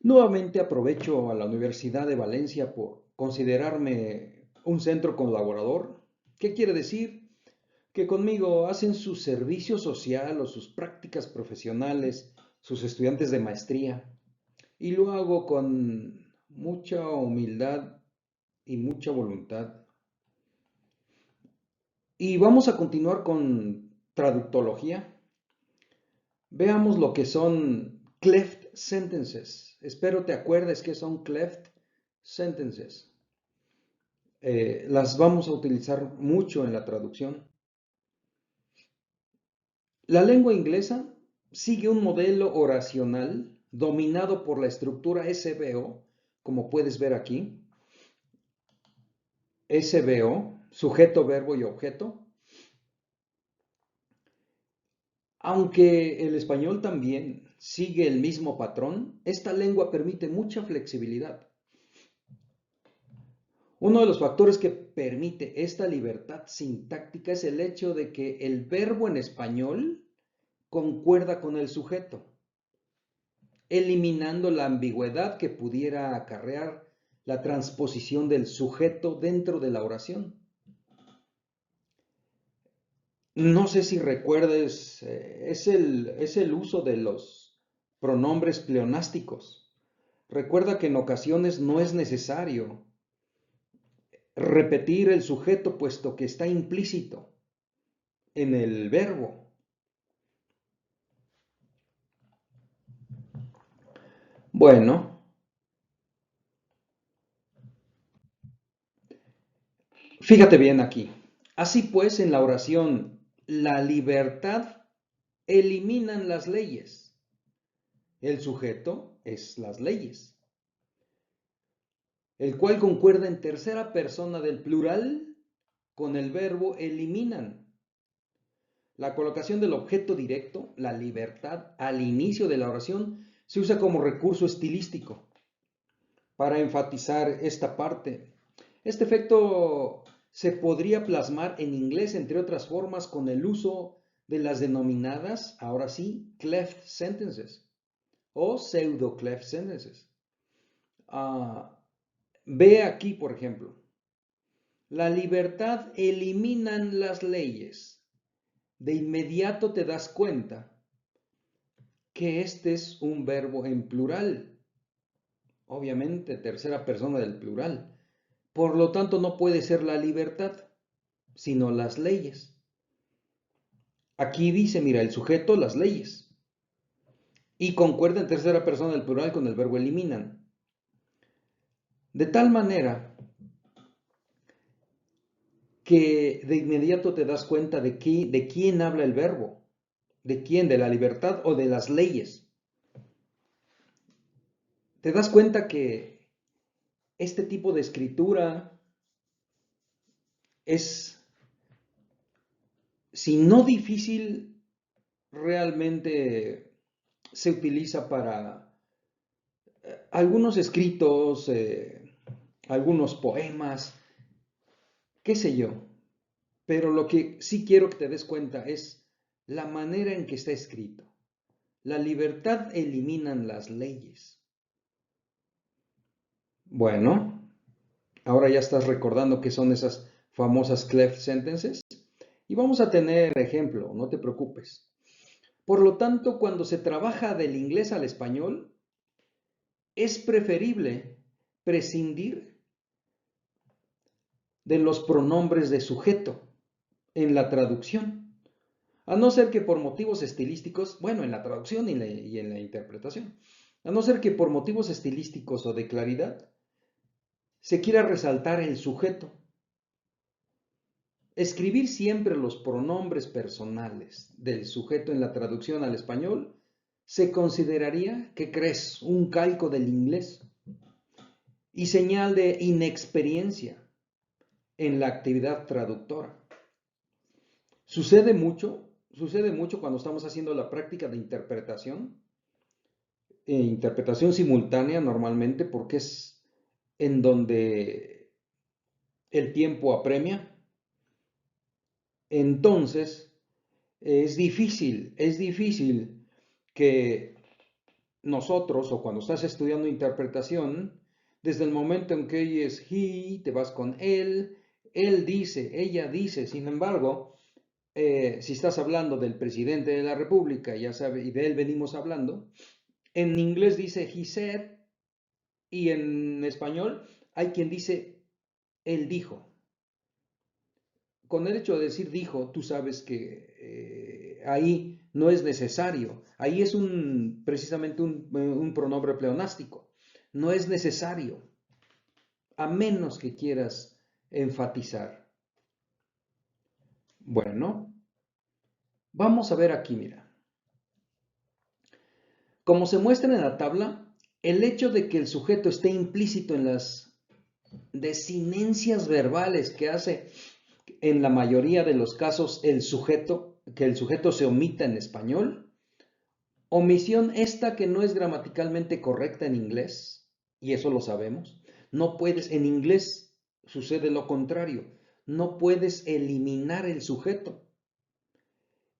Nuevamente aprovecho a la Universidad de Valencia por considerarme un centro colaborador. ¿Qué quiere decir? Que conmigo hacen su servicio social o sus prácticas profesionales sus estudiantes de maestría. Y lo hago con mucha humildad y mucha voluntad. Y vamos a continuar con traductología. Veamos lo que son cleft sentences. Espero te acuerdes que son cleft sentences. Las vamos a utilizar mucho en la traducción. La lengua inglesa sigue un modelo oracional dominado por la estructura SVO, como puedes ver aquí. SVO, sujeto, verbo y objeto. Aunque el español también sigue el mismo patrón, esta lengua permite mucha flexibilidad. Uno de los factores que permite esta libertad sintáctica es el hecho de que el verbo en español concuerda con el sujeto, eliminando la ambigüedad que pudiera acarrear la transposición del sujeto dentro de la oración. No sé si recuerdes, es el uso de los pronombres pleonásticos. Recuerda que en ocasiones no es necesario repetir el sujeto puesto que está implícito en el verbo. Bueno, fíjate bien aquí. Así pues, en la oración, la libertad eliminan las leyes. El sujeto es las leyes, el cual concuerda en tercera persona del plural con el verbo eliminan. La colocación del objeto directo, la libertad, al inicio de la oración se usa como recurso estilístico para enfatizar esta parte. Este efecto se podría plasmar en inglés, entre otras formas, con el uso de las denominadas, ahora sí, cleft sentences o pseudo cleft sentences. Ve aquí, por ejemplo, la libertad eliminan las leyes. De inmediato te das cuenta que este es un verbo en plural, obviamente tercera persona del plural. Por lo tanto, no puede ser la libertad, sino las leyes. Aquí dice, mira, el sujeto, las leyes. Y concuerda en tercera persona del plural con el verbo eliminan. De tal manera que de inmediato te das cuenta de quién habla el verbo. ¿De quién? ¿De la libertad o de las leyes? Te das cuenta que este tipo de escritura es, si no difícil, realmente se utiliza para algunos escritos, algunos poemas, qué sé yo. Pero lo que sí quiero que te des cuenta es la manera en que está escrito. La libertad eliminan las leyes. Bueno, ahora ya estás recordando qué son esas famosas cleft sentences. Y vamos a tener ejemplo, no te preocupes. Por lo tanto, cuando se trabaja del inglés al español, es preferible prescindir de los pronombres de sujeto en la traducción, a no ser que por motivos estilísticos, bueno, en la traducción y en la interpretación, a no ser que por motivos estilísticos o de claridad se quiera resaltar el sujeto. Escribir siempre los pronombres personales del sujeto en la traducción al español se consideraría, ¿qué crees?, un calco del inglés y señal de inexperiencia en la actividad traductora. Sucede mucho cuando estamos haciendo la práctica de interpretación simultánea normalmente, porque es en donde el tiempo apremia. Entonces, es difícil que nosotros, o cuando estás estudiando interpretación, desde el momento en que oyes he, te vas con él dice, ella dice. Sin embargo, si estás hablando del presidente de la República, ya sabes, y de él venimos hablando, en inglés dice he said, y en español hay quien dice él dijo. Con el hecho de decir dijo, tú sabes que ahí no es necesario. Ahí es precisamente un pronombre pleonástico. No es necesario, a menos que quieras enfatizar. Bueno, vamos a ver aquí, mira. Como se muestra en la tabla, el hecho de que el sujeto esté implícito en las desinencias verbales que hace en la mayoría de los casos el sujeto, que el sujeto se omita en español, omisión esta que no es gramaticalmente correcta en inglés, y eso lo sabemos. No puedes, en inglés sucede lo contrario, no puedes eliminar el sujeto.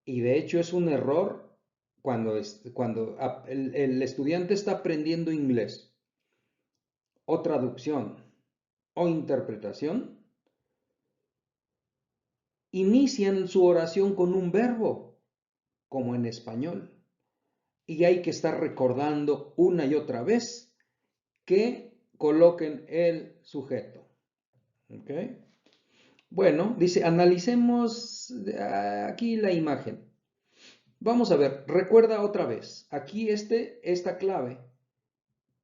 Y de hecho es un error cuando el estudiante está aprendiendo inglés o traducción o interpretación, inician su oración con un verbo, como en español. Y hay que estar recordando una y otra vez que coloquen el sujeto. ¿Ok? Bueno, dice, analicemos aquí la imagen. Vamos a ver, recuerda otra vez. Aquí esta clave.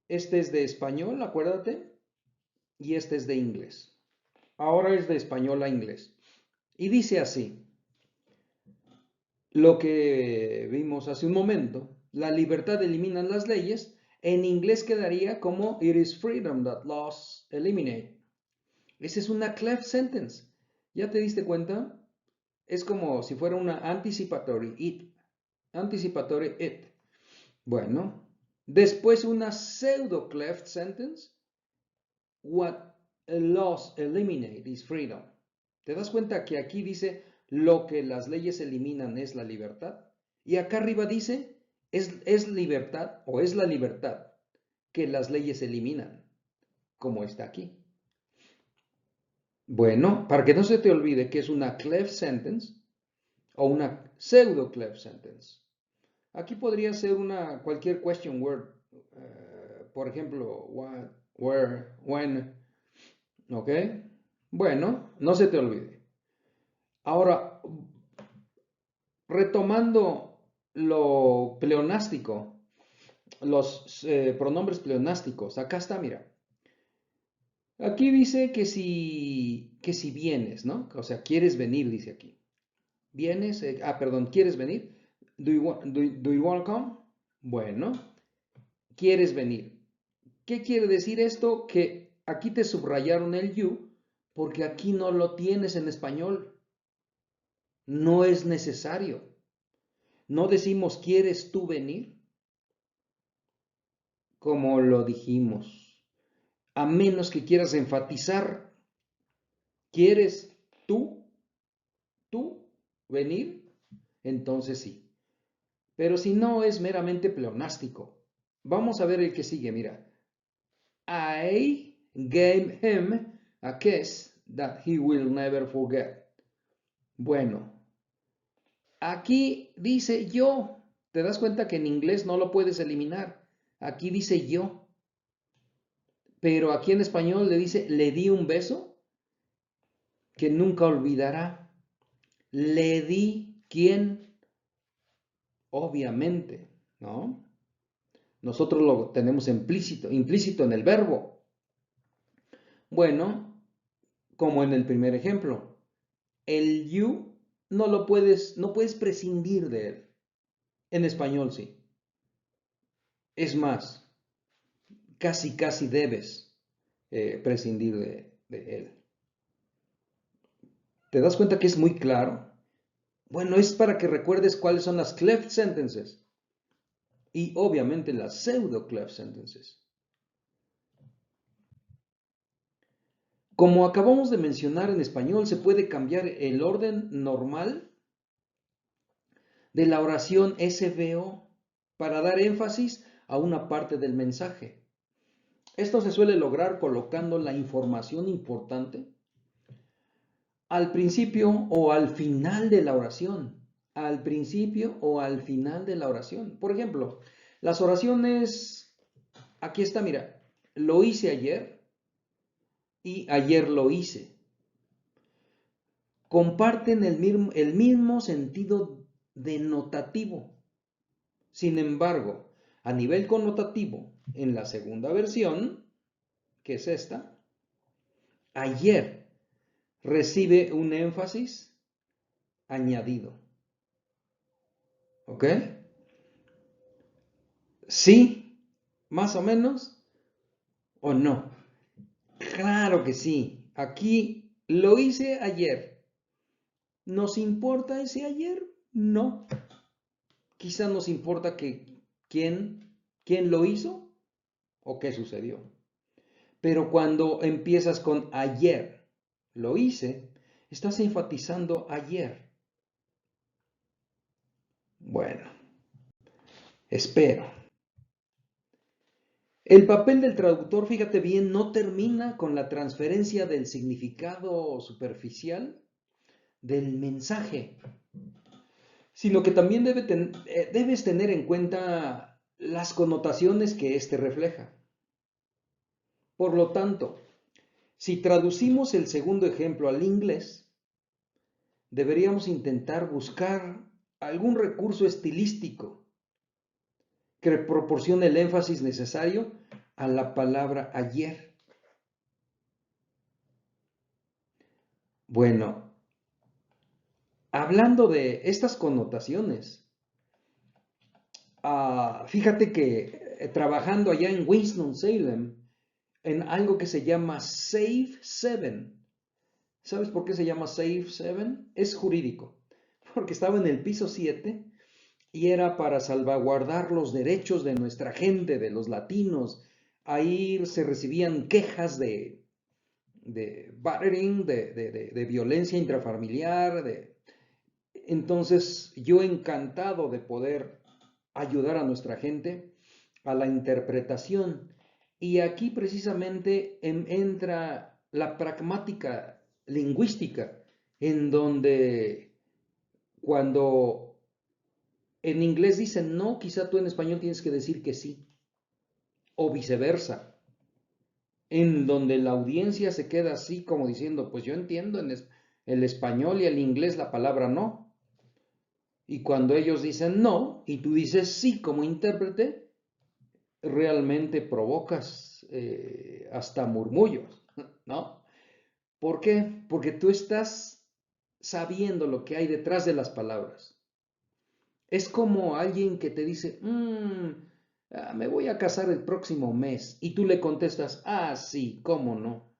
Este es de español, acuérdate, y este es de inglés. Ahora es de español a inglés. Y dice así, lo que vimos hace un momento, la libertad elimina las leyes, en inglés quedaría como it is freedom that laws eliminate. Esa es una cleft sentence. ¿Ya te diste cuenta? Es como si fuera una anticipatory it. Anticipatory it. Bueno, después una pseudo cleft sentence. What laws eliminate is freedom. ¿Te das cuenta que aquí dice lo que las leyes eliminan es la libertad? Y acá arriba dice es libertad o es la libertad que las leyes eliminan, como está aquí. Bueno, para que no se te olvide que es una cleft sentence o una pseudo cleft sentence. Aquí podría ser cualquier question word, por ejemplo, what, where, when, ¿ok? Bueno, no se te olvide. Ahora, retomando lo pleonástico, los pronombres pleonásticos, acá está, mira. Aquí dice que si vienes, ¿no? O sea, quieres venir, dice aquí. ¿Vienes? Perdón, ¿quieres venir? Do you want to come? Bueno, ¿quieres venir? ¿Qué quiere decir esto? Que aquí te subrayaron el you porque aquí no lo tienes en español. No es necesario. No decimos, ¿quieres tú venir? Como lo dijimos. A menos que quieras enfatizar, ¿quieres tú venir? Entonces sí. Pero si no, es meramente pleonástico. Vamos a ver el que sigue, mira. I gave him a kiss that he will never forget. Bueno, aquí dice yo. ¿Te das cuenta que en inglés no lo puedes eliminar? Aquí dice yo. Pero aquí en español le dice, le di un beso que nunca olvidará. Le di, ¿quién? Obviamente, ¿no? Nosotros lo tenemos implícito en el verbo. Bueno, como en el primer ejemplo, el you no puedes prescindir de él. En español sí. Es más, casi debes prescindir de él. ¿Te das cuenta que es muy claro? Bueno, es para que recuerdes cuáles son las cleft sentences y obviamente las pseudo cleft sentences. Como acabamos de mencionar, en español se puede cambiar el orden normal de la oración SVO para dar énfasis a una parte del mensaje. Esto se suele lograr colocando la información importante al principio o al final de la oración. Al principio o al final de la oración. Por ejemplo, las oraciones, aquí está, mira, lo hice ayer y ayer lo hice. Comparten el mismo sentido denotativo. Sin embargo, a nivel connotativo, en la segunda versión, que es esta, ayer recibe un énfasis añadido. ¿Ok? ¿Sí? ¿Más o menos? ¿O no? Claro que sí. Aquí lo hice ayer. ¿Nos importa ese ayer? No. Quizá nos importa que quién lo hizo o qué sucedió. Pero cuando empiezas con ayer, lo hice, estás enfatizando ayer. Bueno, espero. El papel del traductor, fíjate bien, no termina con la transferencia del significado superficial del mensaje, sino que también debes tener en cuenta las connotaciones que éste refleja. Por lo tanto, si traducimos el segundo ejemplo al inglés, deberíamos intentar buscar algún recurso estilístico que proporcione el énfasis necesario a la palabra ayer. Bueno, hablando de estas connotaciones, fíjate que trabajando allá en Winston-Salem, en algo que se llama Safe 7. ¿Sabes por qué se llama Safe 7? Es jurídico, porque estaba en el piso 7 y era para salvaguardar los derechos de nuestra gente, de los latinos. Ahí se recibían quejas de battering, de violencia intrafamiliar. Entonces, yo encantado de poder ayudar a nuestra gente a la interpretación. Y aquí precisamente entra la pragmática lingüística, en donde cuando en inglés dicen no, quizá tú en español tienes que decir que sí, o viceversa, en donde la audiencia se queda así como diciendo, pues yo entiendo en el español y el inglés la palabra no. Y cuando ellos dicen no y tú dices sí como intérprete, realmente provocas hasta murmullos, ¿no? ¿Por qué? Porque tú estás sabiendo lo que hay detrás de las palabras. Es como alguien que te dice, me voy a casar el próximo mes, y tú le contestas, sí, cómo no.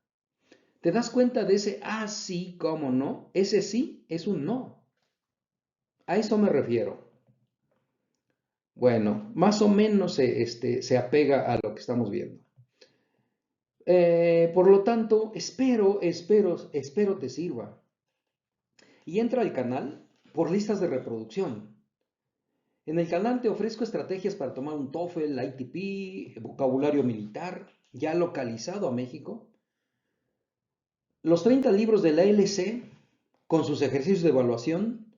¿Te das cuenta de ese sí, cómo no? Ese sí es un no. A eso me refiero. Bueno, más o menos se apega a lo que estamos viendo. Por lo tanto, espero te sirva. Y entra al canal por listas de reproducción. En el canal te ofrezco estrategias para tomar un TOEFL, ITP, vocabulario militar, ya localizado a México. Los 30 libros de la LC, con sus ejercicios de evaluación.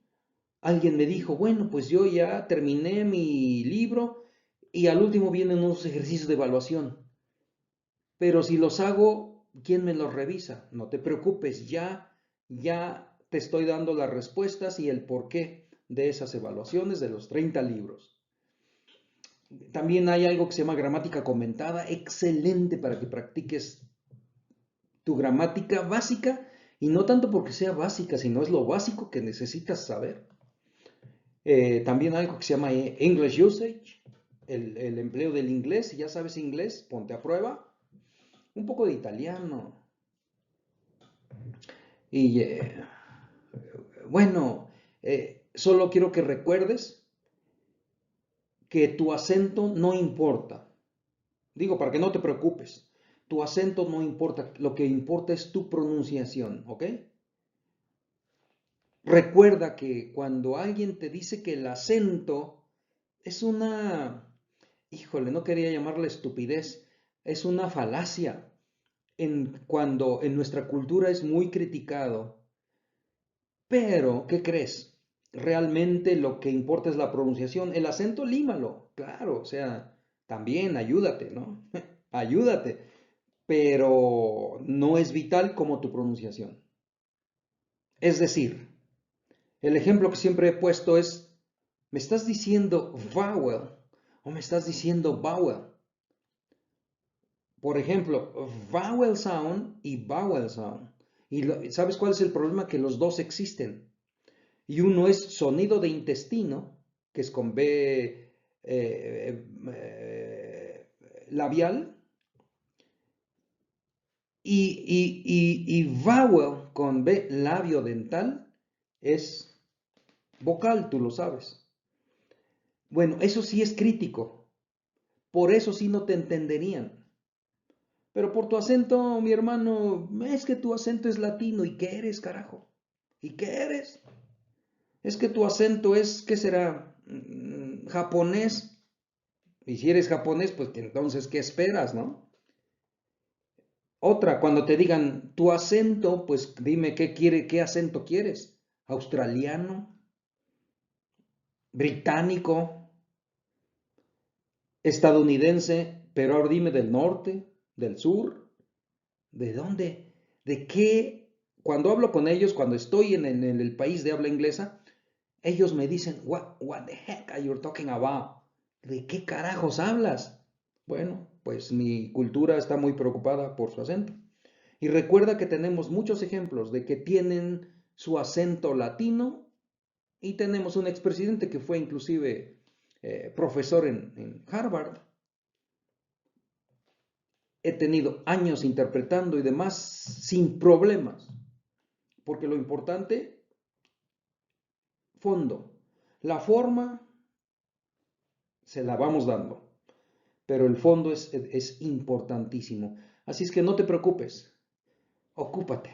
Alguien me dijo, bueno, pues yo ya terminé mi libro y al último vienen unos ejercicios de evaluación. Pero si los hago, ¿quién me los revisa? No te preocupes, ya te estoy dando las respuestas y el porqué de esas evaluaciones de los 30 libros. También hay algo que se llama gramática comentada, excelente para que practiques tu gramática básica, y no tanto porque sea básica, sino es lo básico que necesitas saber. También algo que se llama English Usage, el empleo del inglés. Si ya sabes inglés, ponte a prueba. Un poco de italiano. Y bueno, solo quiero que recuerdes que tu acento no importa. Digo, para que no te preocupes. Tu acento no importa, lo que importa es tu pronunciación, ¿ok? Recuerda que cuando alguien te dice que el acento es híjole, no quería llamarle estupidez, es una falacia cuando en nuestra cultura es muy criticado. Pero, ¿qué crees? Realmente lo que importa es la pronunciación. El acento, límalo, claro, o sea, también ayúdate, ¿no? Ayúdate, pero no es vital como tu pronunciación. Es decir, el ejemplo que siempre he puesto es, ¿me estás diciendo vowel o me estás diciendo vowel? Por ejemplo, vowel sound y vowel sound. ¿Y sabes cuál es el problema? Que los dos existen. Y uno es sonido de intestino, que es con B labial, y vowel con B labio dental es vocal, tú lo sabes. Bueno, eso sí es crítico, por eso sí no te entenderían. Pero por tu acento, mi hermano, es que tu acento es latino. ¿Y qué eres, carajo? ¿Y qué eres? Es que tu acento es, ¿qué será? Japonés. Y si eres japonés, pues entonces, ¿qué esperas, no? Otra, cuando te digan tu acento, pues dime qué acento quieres. ¿Australiano? ¿Británico? ¿Estadounidense? Pero ahora dime del norte, del sur, ¿de dónde? ¿De qué? Cuando hablo con ellos, cuando estoy en el país de habla inglesa, ellos me dicen, what the heck are you talking about? ¿De qué carajos hablas? Bueno, pues mi cultura está muy preocupada por su acento. Y recuerda que tenemos muchos ejemplos de que tienen su acento latino y tenemos un expresidente que fue inclusive profesor en Harvard. He tenido años interpretando y demás sin problemas, porque lo importante, fondo, la forma se la vamos dando, pero el fondo es importantísimo. Así es que no te preocupes, ocúpate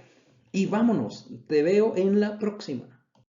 y vámonos, te veo en la próxima.